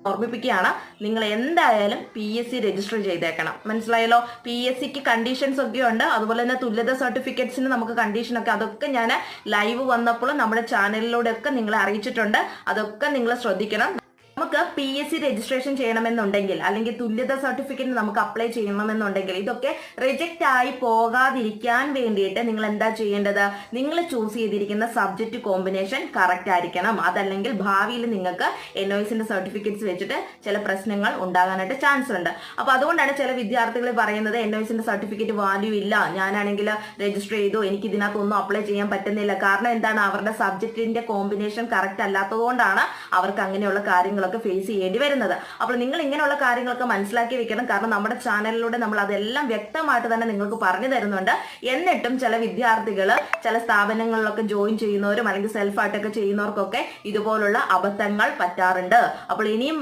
ഓർമ്മിപ്പിക്കുകയാണ്, നിങ്ങൾ എന്തായാലും PSC രജിസ്റ്റർ ചെയ്തേക്കണം. മനസ്സിലായല്ലോ? PSCക്ക് കണ്ടീഷൻസ് ഒക്കെ ഉണ്ട്. അതുപോലെ തന്നെ തുല്യത സർട്ടിഫിക്കറ്റ്സിന് നമുക്ക് കണ്ടീഷനൊക്കെ, അതൊക്കെ ഞാൻ ലൈവ് വന്നപ്പോൾ നമ്മുടെ ചാനലിലൂടെ ഒക്കെ നിങ്ങളെ അറിയിച്ചിട്ടുണ്ട്. അതൊക്കെ നിങ്ങൾ ശ്രദ്ധിക്കണം. നമുക്ക് PSC രജിസ്ട്രേഷൻ ചെയ്യണമെന്നുണ്ടെങ്കിൽ അല്ലെങ്കിൽ തുല്യത സർട്ടിഫിക്കറ്റ് നമുക്ക് അപ്ലൈ ചെയ്യണമെന്നുണ്ടെങ്കിൽ ഇതൊക്കെ റിജക്റ്റ് ആയി പോകാതിരിക്കാൻ വേണ്ടിയിട്ട് നിങ്ങൾ എന്താ ചെയ്യേണ്ടത്? നിങ്ങൾ ചൂസ് ചെയ്തിരിക്കുന്ന സബ്ജക്റ്റ് കോമ്പിനേഷൻ കറക്റ്റ് ആയിരിക്കണം. അതല്ലെങ്കിൽ ഭാവിയിൽ നിങ്ങൾക്ക് NOSന്റെ സർട്ടിഫിക്കറ്റ്സ് വെച്ചിട്ട് ചില പ്രശ്നങ്ങൾ ഉണ്ടാകാനായിട്ട് ചാൻസ് ഉണ്ട്. അപ്പൊ അതുകൊണ്ടാണ് ചില വിദ്യാർത്ഥികൾ പറയുന്നത് NOSന്റെ സർട്ടിഫിക്കറ്റ് വാല്യൂ ഇല്ല, ഞാനാണെങ്കിൽ രജിസ്റ്റർ ചെയ്തു, എനിക്ക് ഇതിനകത്തൊന്നും അപ്ലൈ ചെയ്യാൻ പറ്റുന്നില്ല. കാരണം എന്താണ്? അവരുടെ സബ്ജക്റ്റിന്റെ കോമ്പിനേഷൻ കറക്റ്റ് അല്ലാത്തതുകൊണ്ടാണ് അവർക്ക് അങ്ങനെയുള്ള കാര്യങ്ങളൊക്കെ ഫേസ് ചെയ്യേണ്ടി വരുന്നത്. അപ്പോൾ നിങ്ങൾ ഇങ്ങനെയുള്ള കാര്യങ്ങളൊക്കെ മനസ്സിലാക്കി വെക്കണം. കാരണം നമ്മുടെ ചാനലിലൂടെ നമ്മൾ അതെല്ലാം വ്യക്തമായിട്ട് തന്നെ നിങ്ങൾക്ക് പറഞ്ഞു തരുന്നുണ്ട്. എന്നിട്ടും ചില വിദ്യാർത്ഥികൾ ചില സ്ഥാപനങ്ങളിലൊക്കെ ജോയിൻ ചെയ്യുന്നവരും അല്ലെങ്കിൽ സെൽഫായിട്ടൊക്കെ ചെയ്യുന്നവർക്കൊക്കെ ഇതുപോലുള്ള അബദ്ധങ്ങൾ പറ്റാറുണ്ട്. അപ്പോൾ ഇനിയും